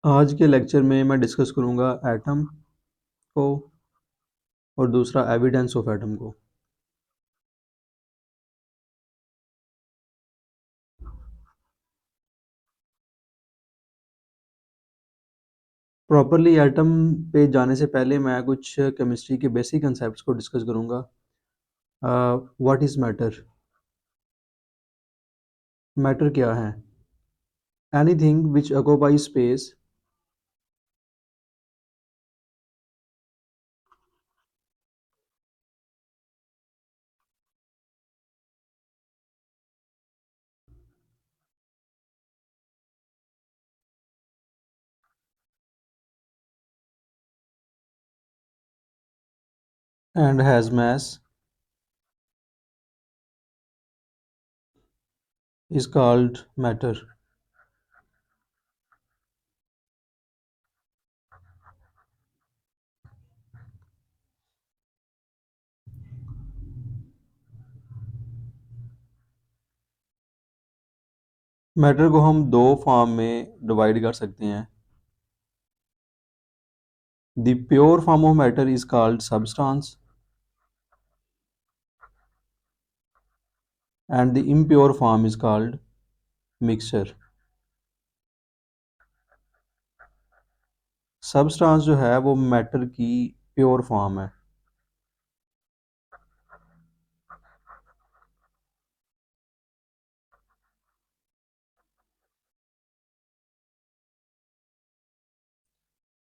आज के लेक्चर में मैं डिस्कस करूँगा एटम को और दूसरा एविडेंस ऑफ एटम को। प्रॉपरली एटम पे जाने से पहले मैं कुछ केमिस्ट्री के बेसिक कंसेप्ट्स को डिस्कस करूँगा। What is matter? मैटर क्या है? Anything which occupies space and has mass is called matter. Matter को हम दो फॉर्म में डिवाइड कर सकते हैं। The pure form of matter is called substance and the impure form is called mixture. Substance जो है वो मैटर की प्योर फॉर्म है।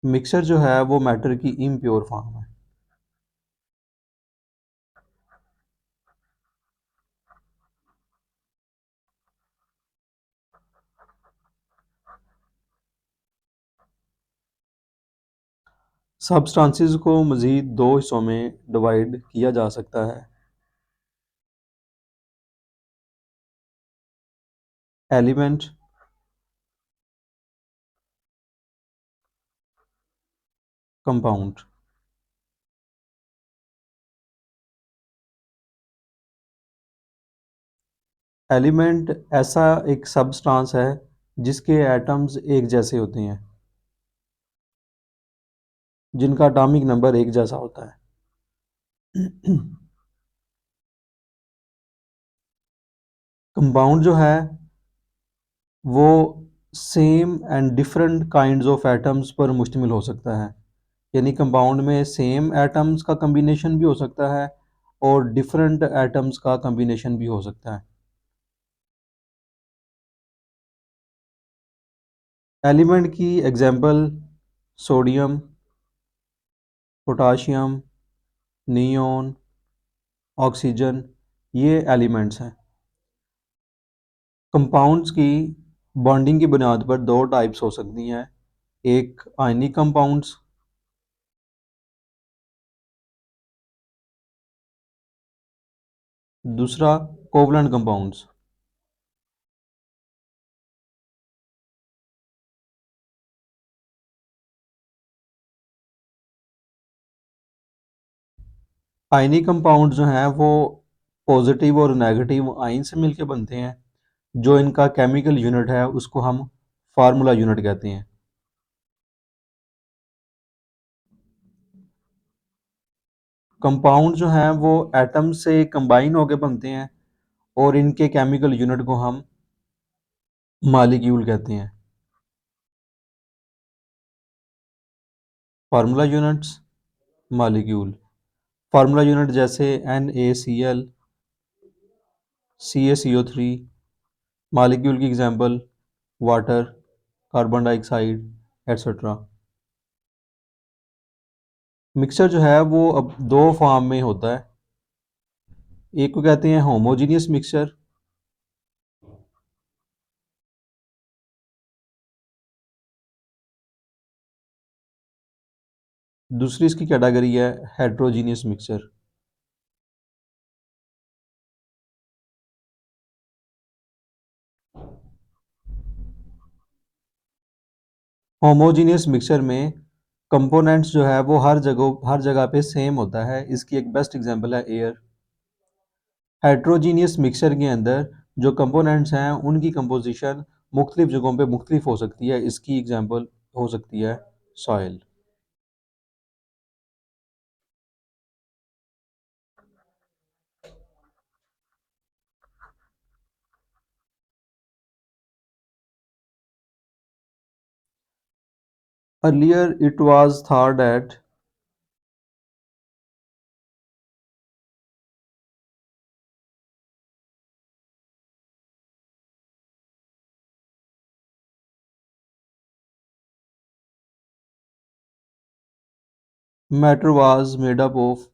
मिक्सचर जो है वो मैटर की इम्प्योर फॉर्म है। सब्सटेंसेस को मज़ीद दो हिस्सों में डिवाइड किया जा सकता है। Element, compound. एलिमेंट ऐसा एक सबस्टांस है जिसके एटम्स एक जैसे होते हैं, जिनका एटॉमिक नंबर एक जैसा होता है। कंपाउंड जो है वो same and different kinds of atoms पर मुश्तमिल हो सकता है। यानी कंपाउंड में सेम एटम्स का कम्बिनेशन भी हो सकता है और डिफरेंट एटम्स का कम्बिनेशन भी हो सकता है। एलिमेंट की example sodium, potassium, neon, oxygen, ये एलिमेंट्स हैं। कंपाउंड्स की बॉन्डिंग की बुनियाद पर दो टाइप्स हो सकती हैं, एक आयनिक कंपाउंड्स, दूसरा कोवलेंट कंपाउंड्स। आयनिक कंपाउंड जो हैं वो पॉजिटिव और नेगेटिव आयन से मिलकर बनते हैं। जो इनका केमिकल यूनिट है उसको हम फार्मूला यूनिट कहते हैं। कंपाउंड जो हैं वो एटम से कंबाइन होकर बनते हैं और इनके केमिकल यूनिट को हम मालिक्यूल कहते हैं। Formula units, molecule. Formula unit जैसे NaCl, CaCO3। मालिक्यूल की example water, carbon dioxide, etcetera. Mixture जो है वो अब दो फॉर्म में होता है। एक को कहते हैं होमोजीनियस मिक्सचर, दूसरी इसकी कैटेगरी है हेट्रोजीनियस मिक्सचर। होमोजीनियस मिक्सचर में कंपोनेंट्स जो है वो हर जगह पे सेम होता है। इसकी एक बेस्ट एग्जांपल है एयर। हेट्रोजीनियस मिक्सचर के अंदर जो कंपोनेंट्स हैं उनकी कंपोजिशन मुख्तलिफ जगहों पे मुख्तलिफ हो सकती है। इसकी एग्जांपल हो सकती है soil. Earlier it was thought that matter was made up of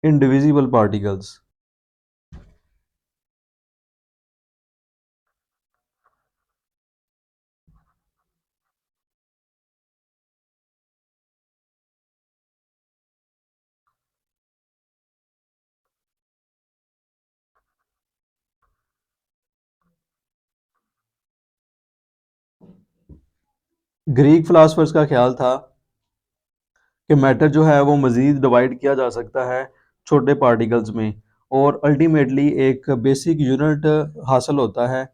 indivisible particles. Greek philosophers का ख्याल था कि मैटर जो है वो मज़ीद डिवाइड किया जा सकता है छोटे पार्टिकल्स में, और अल्टीमेटली एक बेसिक यूनिट हासिल होता है।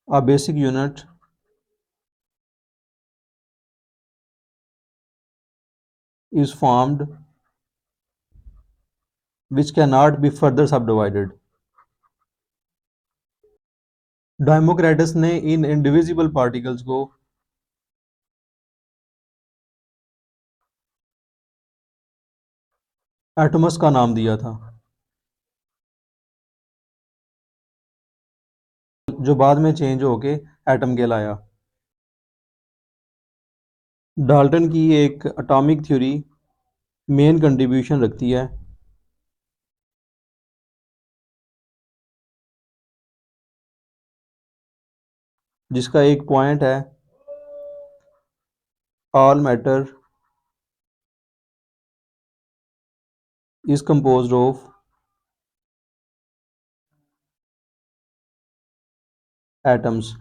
A basic unit is formed which cannot be further subdivided. Democritus ने इन इंडिविजिबल पार्टिकल्स को एटमस का नाम दिया था, जो बाद में चेंज होके एटम कहलाया। डाल्टन की एक एटॉमिक थ्योरी मेन कंट्रीब्यूशन रखती है, जिसका एक पॉइंट है all matter is composed of atoms.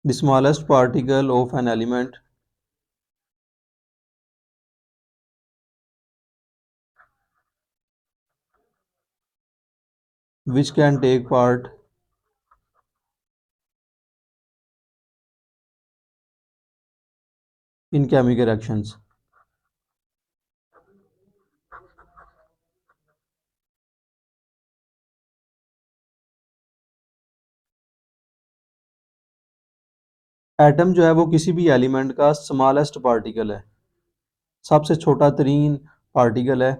The smallest particle of an element which can take part in chemical reactions. Atom जो है वो किसी भी एलिमेंट का स्मॉलेस्ट पार्टिकल है, सबसे छोटा तरीन पार्टिकल है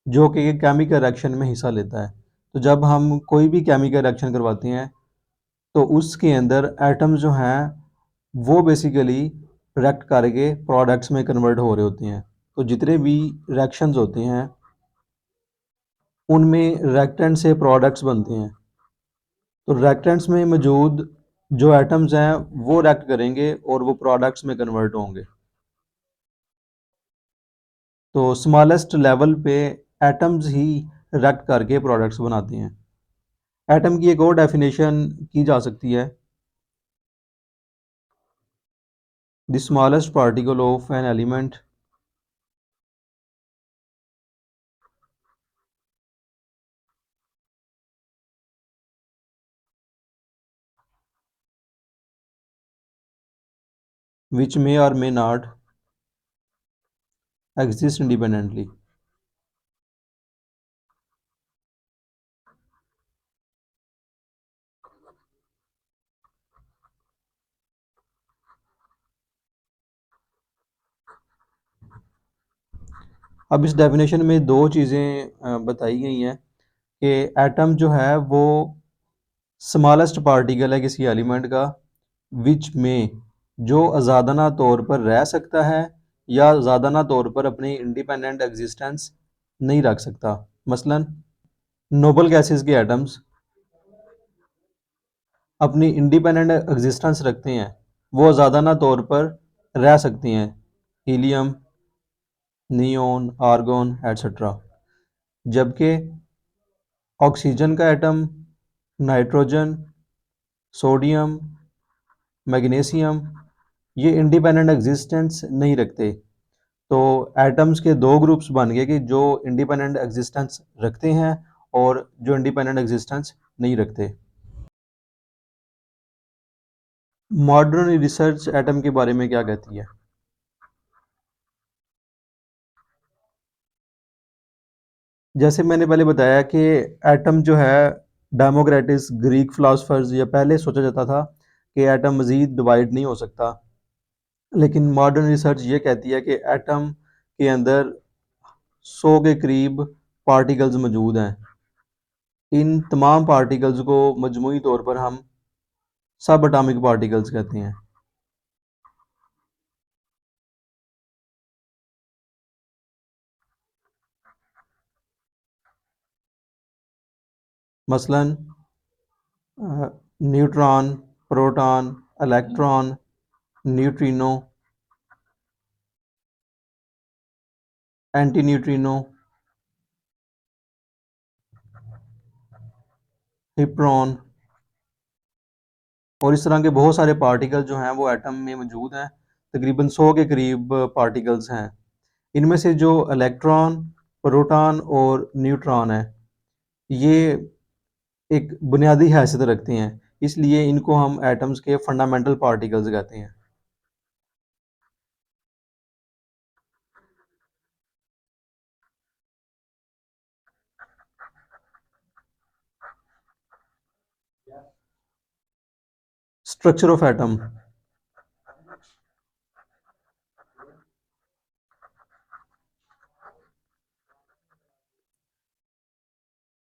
जो कि केमिकल रिएक्शन में हिस्सा लेता है। तो जब हम कोई भी केमिकल रिएक्शन करवाते हैं तो उसके अंदर एटम्स जो हैं वो बेसिकली रिएक्ट करके प्रोडक्ट्स में कन्वर्ट हो रहे होते हैं। तो जितने भी रिएक्शंस होते हैं उनमें रिएक्टेंट से प्रोडक्ट्स बनते हैं। तो रिएक्टेंट्स में मौजूद जो एटम्स हैं वो रिएक्ट करेंगे और वो प्रोडक्ट्स में कन्वर्ट होंगे। तो स्मॉलेस्ट लेवल पे एटम्स ही रिएक्ट करके प्रोडक्ट्स बनाते हैं। एटम की एक और डेफिनेशन की जा सकती है, the smallest particle of an element which may or may not exist independently. अब इस डेफिनेशन में दो चीज़ें बताई गई हैं कि एटम जो है वो स्मॉलेस्ट पार्टिकल है किसी एलिमेंट का विच में जो आज़ादाना तौर पर रह सकता है या आज़ादाना तौर पर अपनी इंडिपेंडेंट एग्जिस्टेंस नहीं रख सकता। मसलन नोबल गैसेस के एटम्स अपनी इंडिपेंडेंट एग्जिस्टेंस रखते हैं, वो आज़ादाना तौर पर रह सकती हैं, हीलियम, नियोन, आर्गोन एट्सट्रा। जबकि ऑक्सीजन का एटम, नाइट्रोजन, सोडियम, मैग्नीशियम ये इंडिपेंडेंट एग्जिस्टेंस नहीं रखते। तो एटम्स के दो ग्रुप्स बन गए कि जो इंडिपेंडेंट एग्जिस्टेंस रखते हैं और जो इंडिपेंडेंट एग्जिस्टेंस नहीं रखते। मॉडर्न रिसर्च एटम के बारे में क्या कहती है? जैसे मैंने पहले बताया कि एटम जो है, डेमोक्रेटिस ग्रीक फिलोसफर्स या पहले सोचा जाता था कि एटम मज़ीद डिवाइड नहीं हो सकता, लेकिन मॉडर्न रिसर्च ये कहती है कि एटम के अंदर 100 के करीब पार्टिकल्स मौजूद हैं। इन तमाम पार्टिकल्स को मजमूई तौर पर हम सब एटॉमिक पार्टिकल्स कहते हैं। मसलन neutron, proton, electron, neutrino, anti neutrino, hyperon और इस तरह के बहुत सारे पार्टिकल जो हैं वो एटम में मौजूद हैं। तकरीबन 100 के करीब पार्टिकल्स हैं। इनमें से जो इलेक्ट्रॉन, प्रोटॉन और न्यूट्रॉन है, ये एक बुनियादी हैसियत रखते हैं, इसलिए इनको हम एटम्स के फंडामेंटल पार्टिकल्स कहते हैं। Structure of atom.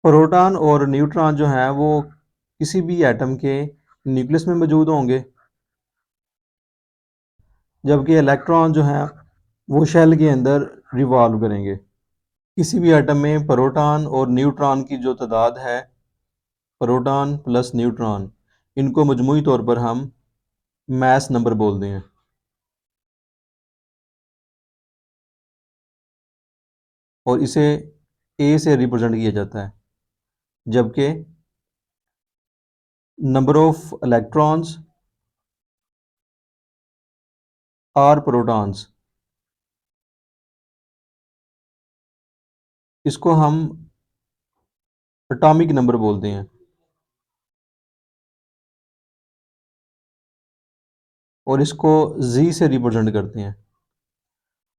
प्रोटॉन और न्यूट्रॉन जो हैं वो किसी भी एटम के न्यूक्लियस में मौजूद होंगे, जबकि इलेक्ट्रॉन जो हैं वो शेल के अंदर रिवॉल्व करेंगे। किसी भी एटम में प्रोटॉन और न्यूट्रॉन की जो तादाद है, प्रोटॉन प्लस न्यूट्रॉन, इनको मजमूई तौर पर हम मास नंबर बोलते हैं और इसे ए से रिप्रेजेंट किया जाता है। जबकि number of electrons or protons, इसको हम एटॉमिक नंबर बोलते हैं और इसको जी से रिप्रेजेंट करते हैं।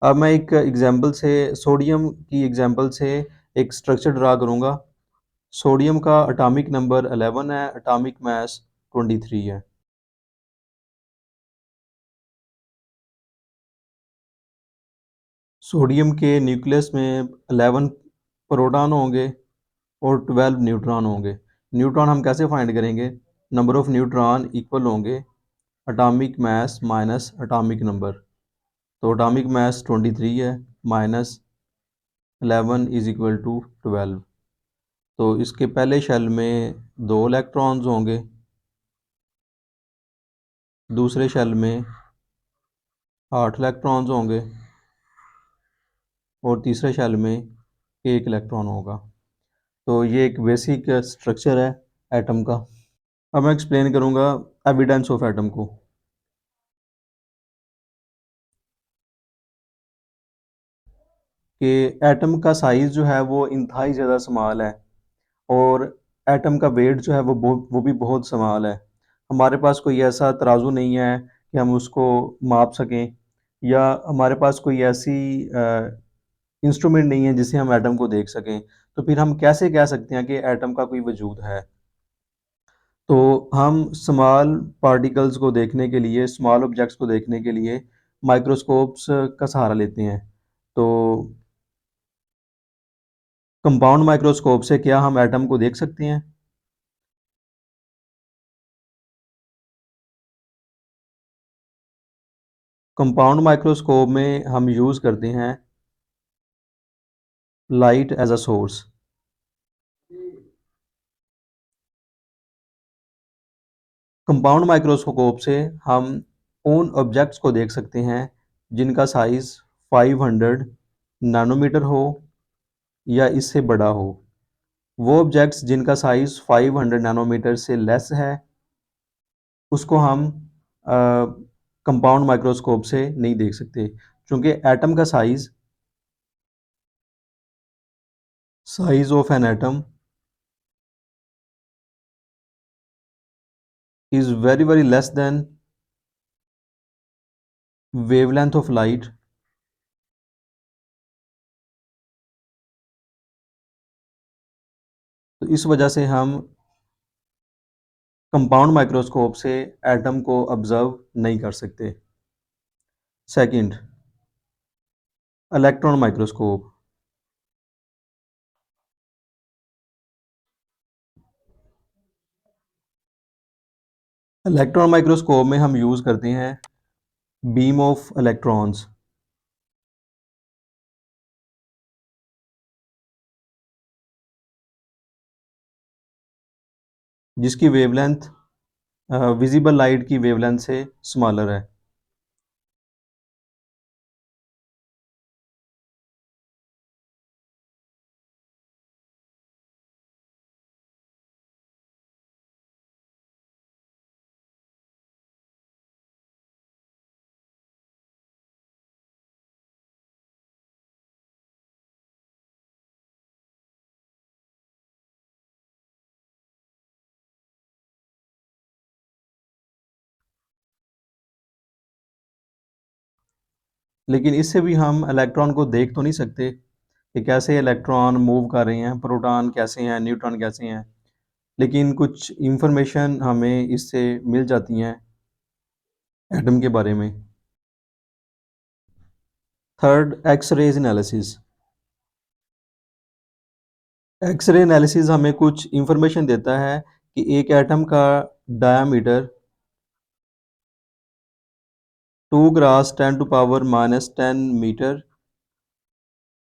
अब मैं एक एग्जांपल से, सोडियम की एग्जांपल से एक स्ट्रक्चर ड्रा करूंगा। सोडियम का एटॉमिक नंबर 11 है, एटॉमिक मास 23 है। सोडियम के न्यूक्लियस में 11 प्रोटॉन होंगे और 12 न्यूट्रॉन होंगे। न्यूट्रॉन हम कैसे फाइंड करेंगे? नंबर ऑफ न्यूट्रॉन इक्वल होंगे atomic mass minus atomic number. तो एटॉमिक मास 23 है, माइनस 11 इज इक्वल टू 12। तो इसके पहले शेल में 2 इलेक्ट्रॉन्स होंगे, दूसरे शेल में 8 इलेक्ट्रॉन्स होंगे और तीसरे शेल में 1 इलेक्ट्रॉन होगा। तो ये एक बेसिक स्ट्रक्चर है एटम का। अब मैं एक्सप्लेन करूँगा एविडेंस ऑफ एटम को। कि एटम का साइज़ जो है वो इंतहाई ज़्यादा स्मॉल है और एटम का वेट जो है वो भी बहुत स्मॉल है। हमारे पास कोई ऐसा तराजू नहीं है कि हम उसको माप सकें, या हमारे पास कोई ऐसी इंस्ट्रूमेंट नहीं है जिससे हम एटम को देख सकें। तो फिर हम कैसे कह सकते हैं कि एटम का कोई वजूद है? तो हम स्मॉल पार्टिकल्स को देखने के लिए, स्मॉल ऑब्जेक्ट्स को देखने के लिए माइक्रोस्कोप्स का सहारा लेते हैं। तो कंपाउंड माइक्रोस्कोप से क्या हम एटम को देख सकते हैं? कंपाउंड माइक्रोस्कोप में हम यूज़ करते हैं light as a source. Compound microscope से हम उन ऑब्जेक्ट्स को देख सकते हैं जिनका साइज़ 500 नैनोमीटर हो या इससे बड़ा हो। वो ऑब्जेक्ट्स जिनका साइज 500 नैनोमीटर से लेस है उसको हम कंपाउंड माइक्रोस्कोप से नहीं देख सकते, क्योंकि एटम का size of an atom is very very less than wavelength of light. तो इस वजह से हम कंपाउंड माइक्रोस्कोप से एटम को ऑब्जर्व नहीं कर सकते। Second, electron microscope. Electron microscope में हम यूज़ करते हैं बीम ऑफ इलेक्ट्रॉन्स, जिसकी वेवलेंथ विजिबल लाइट की वेवलेंथ से स्मॉलर है। लेकिन इससे भी हम इलेक्ट्रॉन को देख तो नहीं सकते कि कैसे इलेक्ट्रॉन मूव कर रहे हैं, प्रोटॉन कैसे हैं, न्यूट्रॉन कैसे हैं। लेकिन कुछ इंफॉर्मेशन हमें इससे मिल जाती हैं एटम के बारे में। Third, X rays analysis. X ray analysis हमें कुछ इंफॉर्मेशन देता है कि एक एटम का diameter 2 cross 10 to power minus 10 metre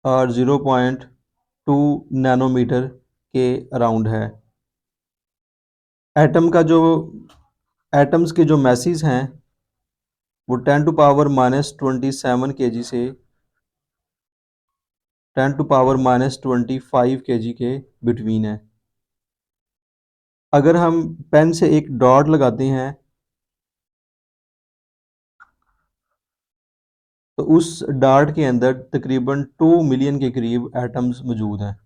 और 0.2 नैनोमीटर के अराउंड है। एटम का जो एटम्स के जो मैसेज हैं वो 10 टू पावर माइनस 27 केजी से 10 टू पावर माइनस 25 केजी के बिटवीन है। अगर हम पेन से एक डॉट लगाते हैं तो उस डार्ट के अंदर तकरीबन 2 मिलियन के करीब एटम्स मौजूद हैं।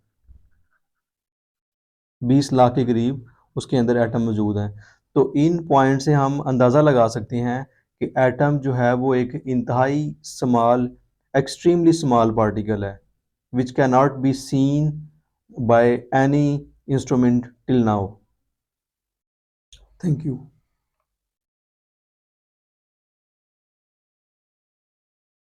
20 लाख के करीब उसके अंदर एटम मौजूद हैं। तो इन पॉइंट से हम अंदाज़ा लगा सकते हैं कि एटम जो है वो एक इंतहाई स्मॉल, एक्सट्रीमली स्मॉल पार्टिकल है which can not be seen by any instrument till now. Thank you.